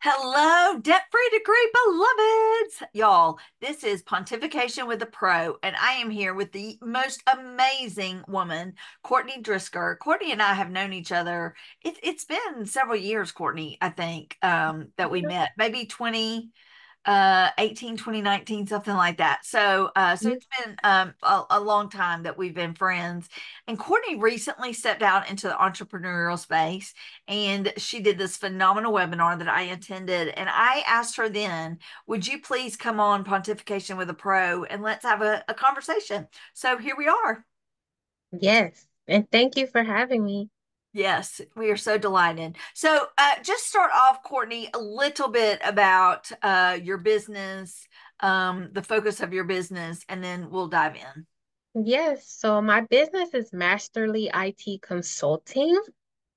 Hello, debt-free degree beloveds. Y'all, this is Pontification with a Pro, and I am here with the most amazing woman, Courtni Drisker. Courtni and I have known each other. It's been several years, Courtni, I think, that we met, maybe 2018, 2019, something like that. So Yeah. it's been a long time that we've been friends. And Courtney recently stepped out into the entrepreneurial space, and she did this phenomenal webinar that I attended. And I asked her then, would you please come on Pontification with a Pro and let's have a conversation? So here we are. Yes. And thank you for having me. Yes, we are so delighted. So, just start off, Courtney, a little bit about your business, the focus of your business, and then we'll dive in. Yes. So my business is Masterly IT Consulting.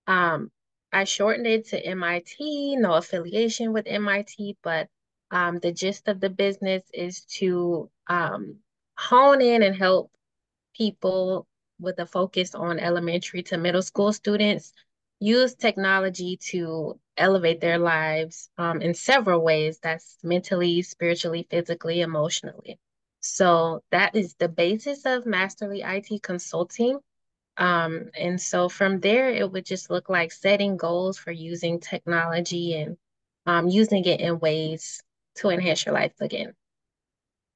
Um, I shortened it to MIT, no affiliation with MIT, but the gist of the business is to hone in and help people with a focus on elementary to middle school students use technology to elevate their lives in several ways. That's mentally, spiritually, physically, emotionally. So that is the basis of Masterly IT Consulting. And so from there, it would just look like setting goals for using technology and using it in ways to enhance your life again.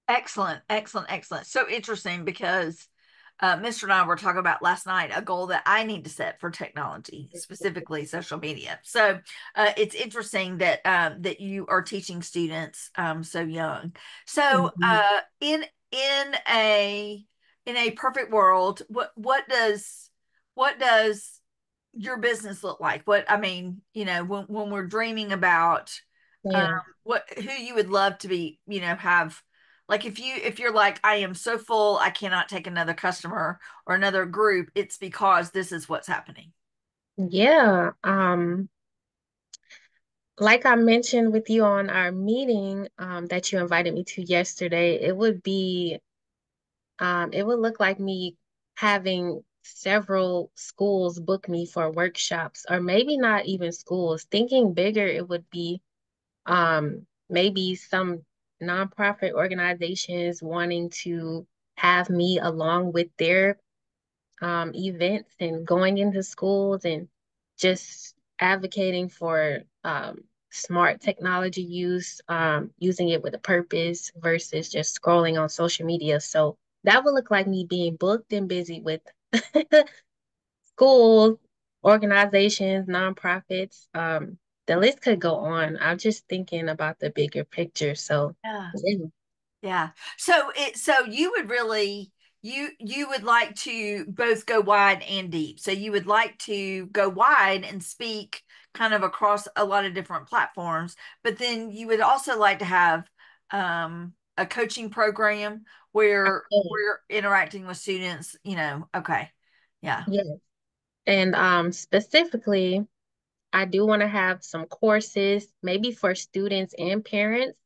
Excellent, excellent, excellent. So interesting because Mr. and I were talking about last night a goal that I need to set for technology, specifically social media. So it's interesting that that you are teaching students so young. So Mhm. in a perfect world, what does your business look like? What I mean, when we're dreaming about um, Yeah. what who you would love to be, have like if you're like, I am so full, I cannot take another customer or another group, it's because this is what's happening. Yeah. Like I mentioned with you on our meeting that you invited me to yesterday, it would look like me having several schools book me for workshops, or maybe not even schools. Thinking bigger, it would be maybe some nonprofit organizations wanting to have me along with their events and going into schools and just advocating for smart technology use, using it with a purpose versus just scrolling on social media. So that would look like me being booked and busy with schools, organizations, nonprofits. The list could go on. I'm just thinking about the bigger picture. So, Yeah. yeah. Yeah. So you would really you would like to both go wide and deep. So you would like to go wide and speak kind of across a lot of different platforms, but then you would also like to have a coaching program where Yeah. we're interacting with students, okay. Yeah. Yes. And specifically, I do want to have some courses, maybe for students and parents.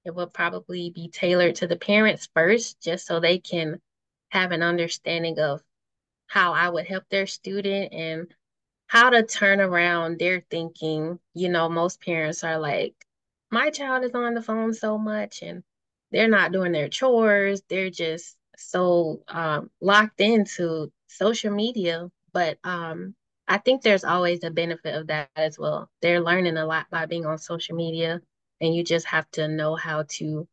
It will probably be tailored to the parents first, just so they can have an understanding of how I would help their student and how to turn around their thinking. Most parents are like, my child is on the phone so much and they're not doing their chores. They're just so locked into social media. But I think there's always a benefit of that as well. They're learning a lot by being on social media, and you just have to know how to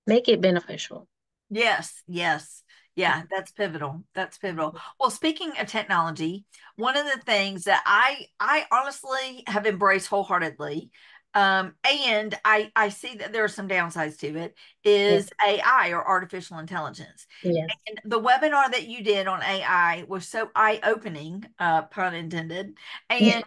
make it beneficial. Yes, yes. Yeah, that's pivotal. That's pivotal. Well, speaking of technology, one of the things that I honestly have embraced wholeheartedly, and I see that there are some downsides to it, Yeah. is AI or artificial intelligence. Yeah. And the webinar that you did on AI was so eye-opening, pun intended, and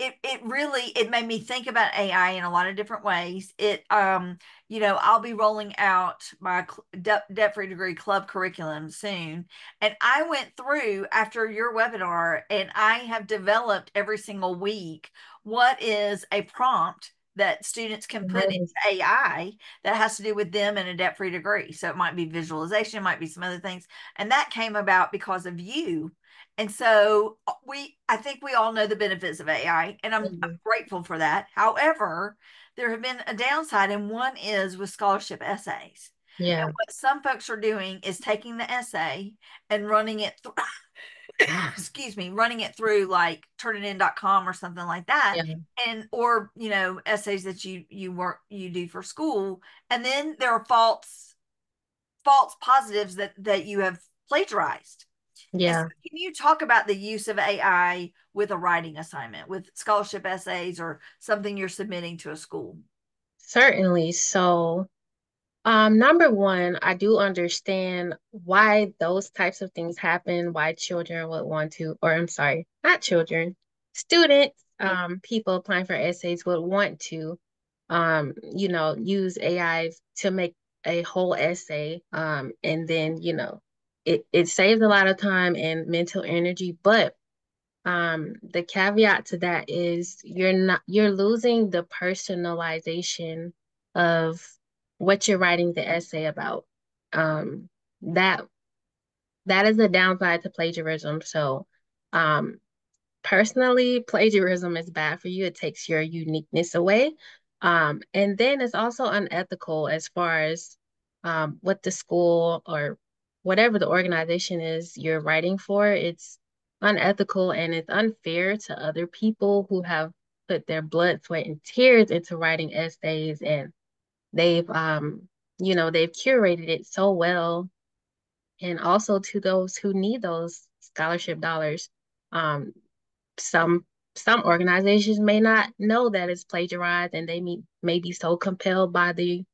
it made me think about AI in a lot of different ways. I'll be rolling out my debt-free degree club curriculum soon. And I went through after your webinar and I have developed every single week what is a prompt that students can put into Nice. AI that has to do with them in a debt-free degree. So it might be visualization, it might be some other things. And that came about because of you And so I think we all know the benefits of AI, and I'm Mhm. grateful for that. However, there have been a downside, and one is with scholarship essays. And Yeah, what some folks are doing is taking the essay and running it through, excuse me, running it through like turnitin.com or something like that. yeah, And or essays that you do for school, and then there are false positives that you have plagiarized. And so yeah. can you talk about the use of AI with a writing assignment, with scholarship essays or something you're submitting to a school? Certainly. So, number one, I do understand why those types of things happen, why children would want to, or I'm sorry, not children, students, people applying for essays would want to, use AI to make a whole essay. And then, it saves a lot of time and mental energy, but the caveat to that is you're losing the personalization of what you're writing the essay about. Um, that that is a downside to plagiarism. So, um, personally, plagiarism is bad for you. It takes your uniqueness away. And then it's also unethical as far as what the school or whatever the organization is you're writing for. It's unethical and it's unfair to other people who have put their blood, sweat, and tears into writing essays and they've they've curated it so well. And also to those who need those scholarship dollars. Um, some some organizations may not know that it's plagiarized and they may be so compelled by the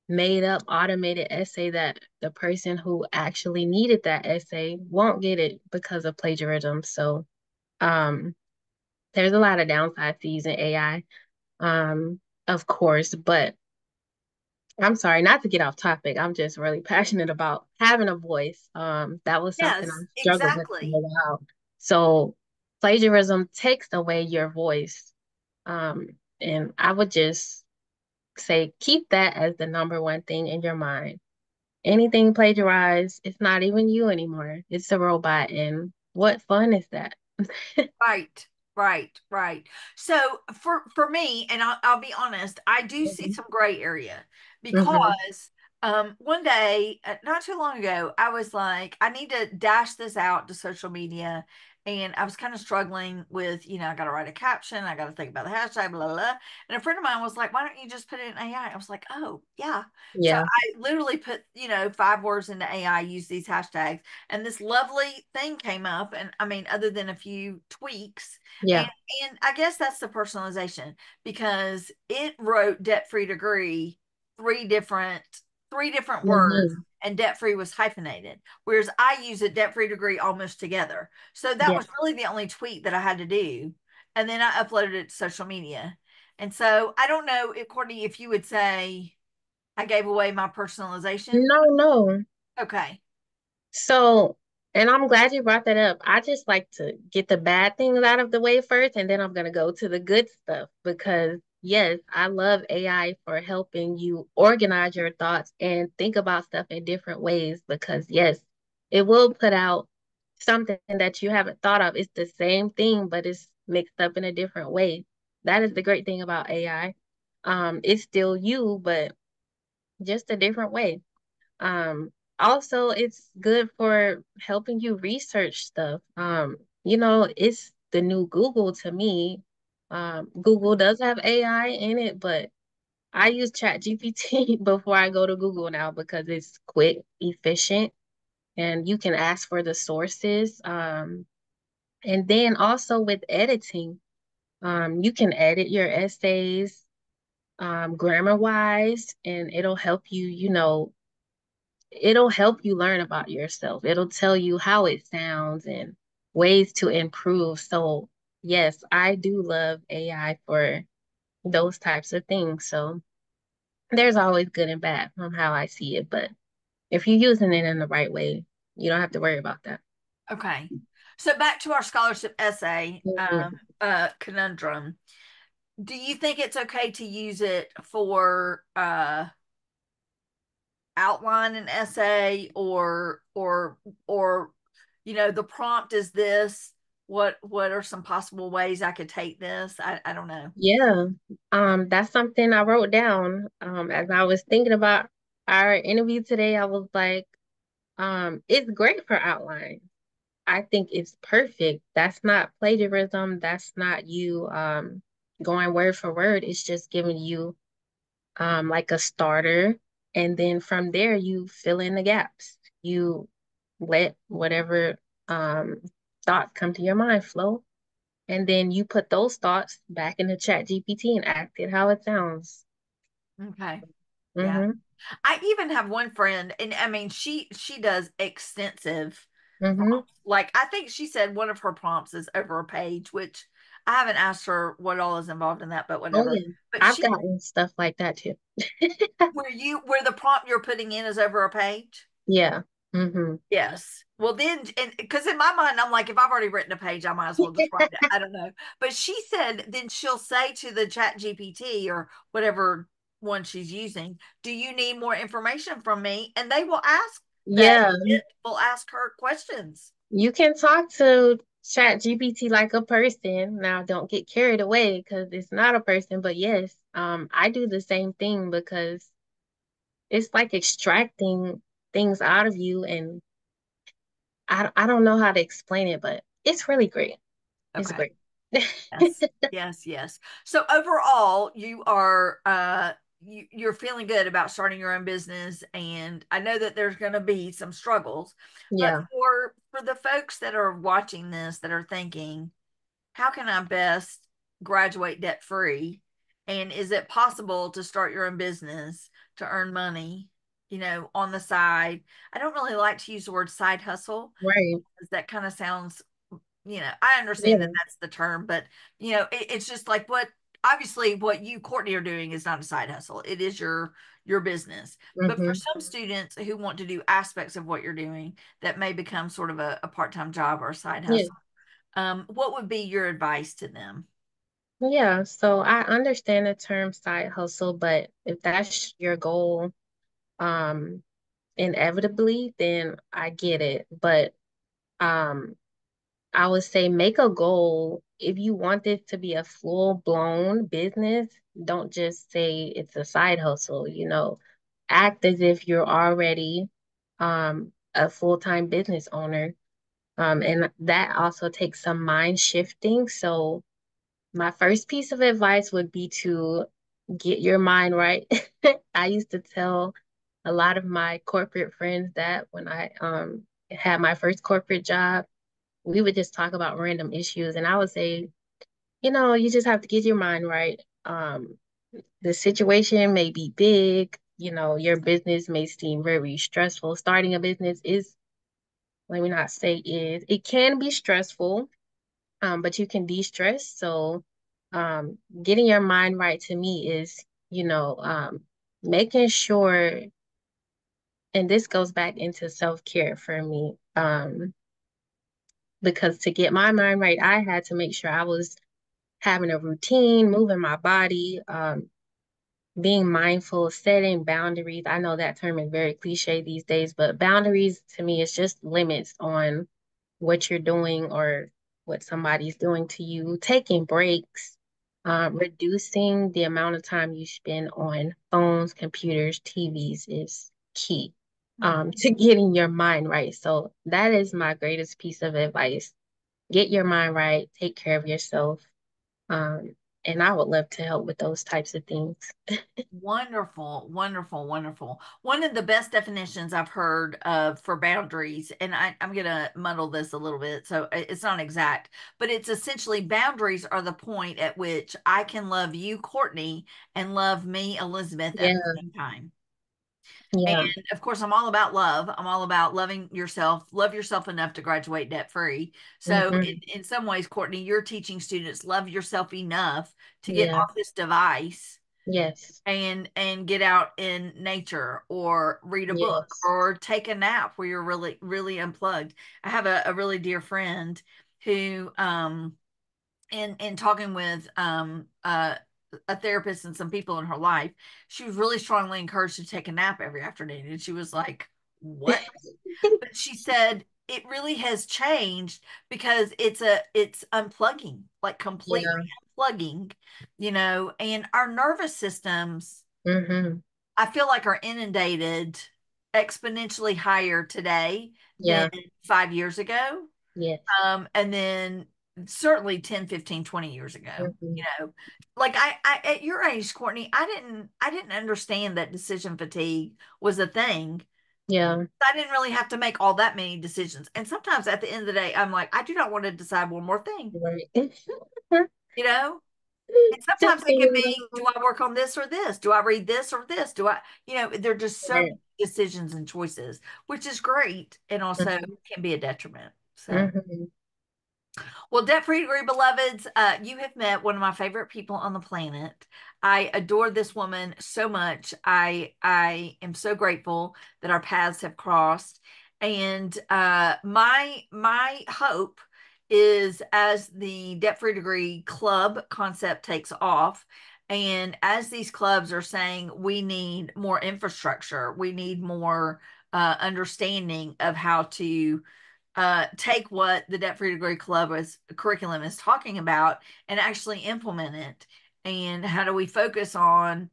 made up automated essay that the person who actually needed that essay won't get it because of plagiarism. So um there's a lot of downside to using AI, of course, but I'm sorry, not to get off topic. I'm just really passionate about having a voice. That was something I Yes, struggled with for a exactly. while. So plagiarism takes away your voice. Um, and I would just say keep that as the number one thing in your mind. Anything plagiarized, it's not even you anymore. It's a robot. And what fun is that? Right, right, right. So for me, and I'll be honest, I do see Mhm. some gray area Mhm. because one day, not too long ago, I was like, I need to dash this out to social media. And I was kind of struggling with, I got to write a caption, I got to think about the hashtag, blah, blah, blah. And a friend of mine was like, why don't you just put it in AI? I was like, oh, yeah. So Yeah. I literally put, 5 words into AI, use these hashtags, and this lovely thing came up. And I mean, other than a few tweaks, and Yeah. I guess that's the personalization, because it wrote debt free degree three different three different words, Mhm. and debt free was hyphenated, whereas I use it debt free degree almost together. So that Yeah. was really the only tweak that I had to do, and then I uploaded it to social media. And so I don't know if, Courtney, if you would say I gave away my personalization. No, no. Okay. So, and I'm glad you brought that up. I just like to get the bad things out of the way first, and then I'm going to go to the good stuff because, yes, I love AI for helping you organize your thoughts and think about stuff in different ways because, yes, it will put out something that you haven't thought of. It's the same thing, but it's mixed up in a different way. That is the great thing about AI. It's still you, but just a different way. Also, it's good for helping you research stuff. It's the new Google to me. Google does have AI in it, but I use ChatGPT before I go to Google now because it's quick, efficient, and you can ask for the sources. And then also with editing, you can edit your essays, grammar wise, and it'll help you learn about yourself. It'll tell you how it sounds and ways to improve. So, yes, I do love AI for those types of things. So, there's always good and bad from how I see it. But if you're using it in the right way, you don't have to worry about that. Okay. So back to our scholarship essay Mhm. conundrum. Do you think it's okay to use it for outline an essay, or the prompt is this. What are some possible ways I could take this? I don't know. Yeah. That's something I wrote down. As I was thinking about our interview today, I was like, it's great for outline. I think it's perfect. That's not plagiarism. That's not you going word for word. It's just giving you like a starter. And then from there you fill in the gaps. You let whatever um thoughts come to your mind flow. And then you put those thoughts back into Chat GPT and act it how it sounds. Okay. Yeah. Mm-hmm. I even have one friend, and I mean, she does extensive Mm-hmm. prompts. Like I think she said one of her prompts is over a page, which I haven't asked her what all is involved in that, but Oh whatever. yeah. But I've she, gotten stuff like that too. where the prompt you're putting in is over a page. Yeah. Mm-hmm. Yes. Well, then, and because in my mind, I'm like, if I've already written a page, I might as well just write it. I don't know. But she said then she'll say to the Chat GPT or whatever one she's using, do you need more information from me? And they will ask that, Yeah. it will ask her questions. You can talk to Chat GPT like a person. Now, don't get carried away because it's not a person, but yes, I do the same thing because it's like extracting things out of you, and I don't know how to explain it, but it's really great. It's Okay. great. Yes, yes, yes. So overall, you're feeling good about starting your own business, and I know that there's going to be some struggles, but Yeah, for the folks that are watching this that are thinking, how can I best graduate debt free? And is it possible to start your own business to earn money, on the side? I don't really like to use the word side hustle right. because that kind of sounds, I understand that Yeah. that's the term, but it's just like obviously what you, Courtney, are doing is not a side hustle. It is your business. But for Hmm. some students who want to do aspects of what you're doing, that may become sort of a part-time job or a side Yeah. hustle. What would be your advice to them? Yeah. So I understand the term side hustle, but if that's your goal, um, inevitably, then I get it. But um, I would say make a goal. If you want this to be a full-blown business, don't just say it's a side hustle, act as if you're already a full-time business owner. And that also takes some mind shifting. So my first piece of advice would be to get your mind right. I used to tell a lot of my corporate friends that when I had my first corporate job, we would just talk about random issues. And I would say, you just have to get your mind right. The situation may be big, your business may seem very stressful. Starting a business is, let me not say is, it can be stressful, but you can de-stress. So, getting your mind right to me is, making sure, and this goes back into self-care for me. Because to get my mind right, I had to make sure I was having a routine, moving my body, being mindful, setting boundaries. I know that term is very cliche these days, but boundaries to me is just limits on what you're doing or what somebody's doing to you, taking breaks, reducing the amount of time you spend on phones, computers, TVs is key Mhm. to getting your mind right. So that is my greatest piece of advice. Get your mind right, take care of yourself. Um, and I would love to help with those types of things. Wonderful, wonderful, wonderful. One of the best definitions I've heard of for boundaries, and I'm going to muddle this a little bit, so it's not exact, but it's essentially boundaries are the point at which I can love you, Courtney, and love me, Elizabeth, at the Yeah, same time. And yeah. of course, I'm all about love. I'm all about loving yourself, love yourself enough to graduate debt free. So, Hmm. in some ways, Courtney, you're teaching students love yourself enough to get Yeah. off this device Yes. and get out in nature or read a book Yes. or take a nap where you're really really unplugged. I have a really dear friend who in talking with a therapist and some people in her life, she was really strongly encouraged to take a nap every afternoon, and she was like, what? But she said it really has changed because it's unplugging, like completely Yeah. unplugging, and our nervous systems, Mm-hmm. I feel like, are inundated exponentially higher today than Yeah. 5 years ago. Yes. And then certainly 10, 15, 20 years ago, Mm-hmm. like I at your age, Courtney, I didn't understand that decision fatigue was a thing. Yeah. I didn't really have to make all that many decisions. And sometimes at the end of the day, I'm like, I do not want to decide one more thing, Right. you know? And Just sometimes it being can be, do alone. I work on this or this? Do I read this or this? They're just so many Right. decisions and choices, which is great and also Mm-hmm. can be a detriment. So. Mm-hmm. Well, debt free degree beloveds, you have met one of my favorite people on the planet. I adore this woman so much. I am so grateful that our paths have crossed. And my hope is as the debt free degree club concept takes off, and as these clubs are saying, we need more infrastructure, we need more understanding of how to take what the Debt Free Degree Club curriculum is talking about and actually implement it. And how do we focus on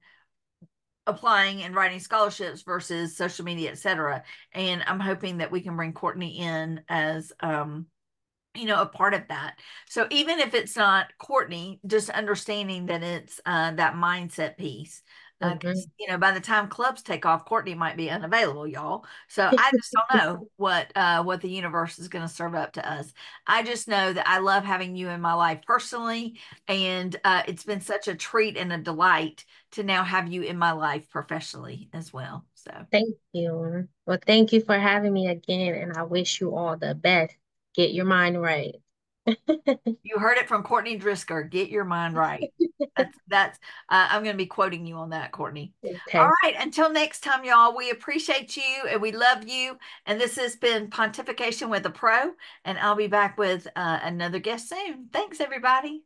applying and writing scholarships versus social media, et cetera? And I'm hoping that we can bring Courtney in as a part of that. So even if it's not Courtney, just understanding that it's that mindset piece. Mm-hmm. 'Cause, by the time clubs take off, Courtney might be unavailable, y'all. So I just don't know what the universe is going to serve up to us. I just know that I love having you in my life personally, and it's been such a treat and a delight to now have you in my life professionally as well. So. Thank you. Well, thank you for having me again, and I wish you all the best. Get your mind right. You heard it from Courtney Drisker. Get your mind right. That's I'm going to be quoting you on that, Courtney. All Okay. right, until next time, y'all, we appreciate you and we love you. And this has been Pontification with a Pro, and I'll be back with another guest soon. Thanks, everybody.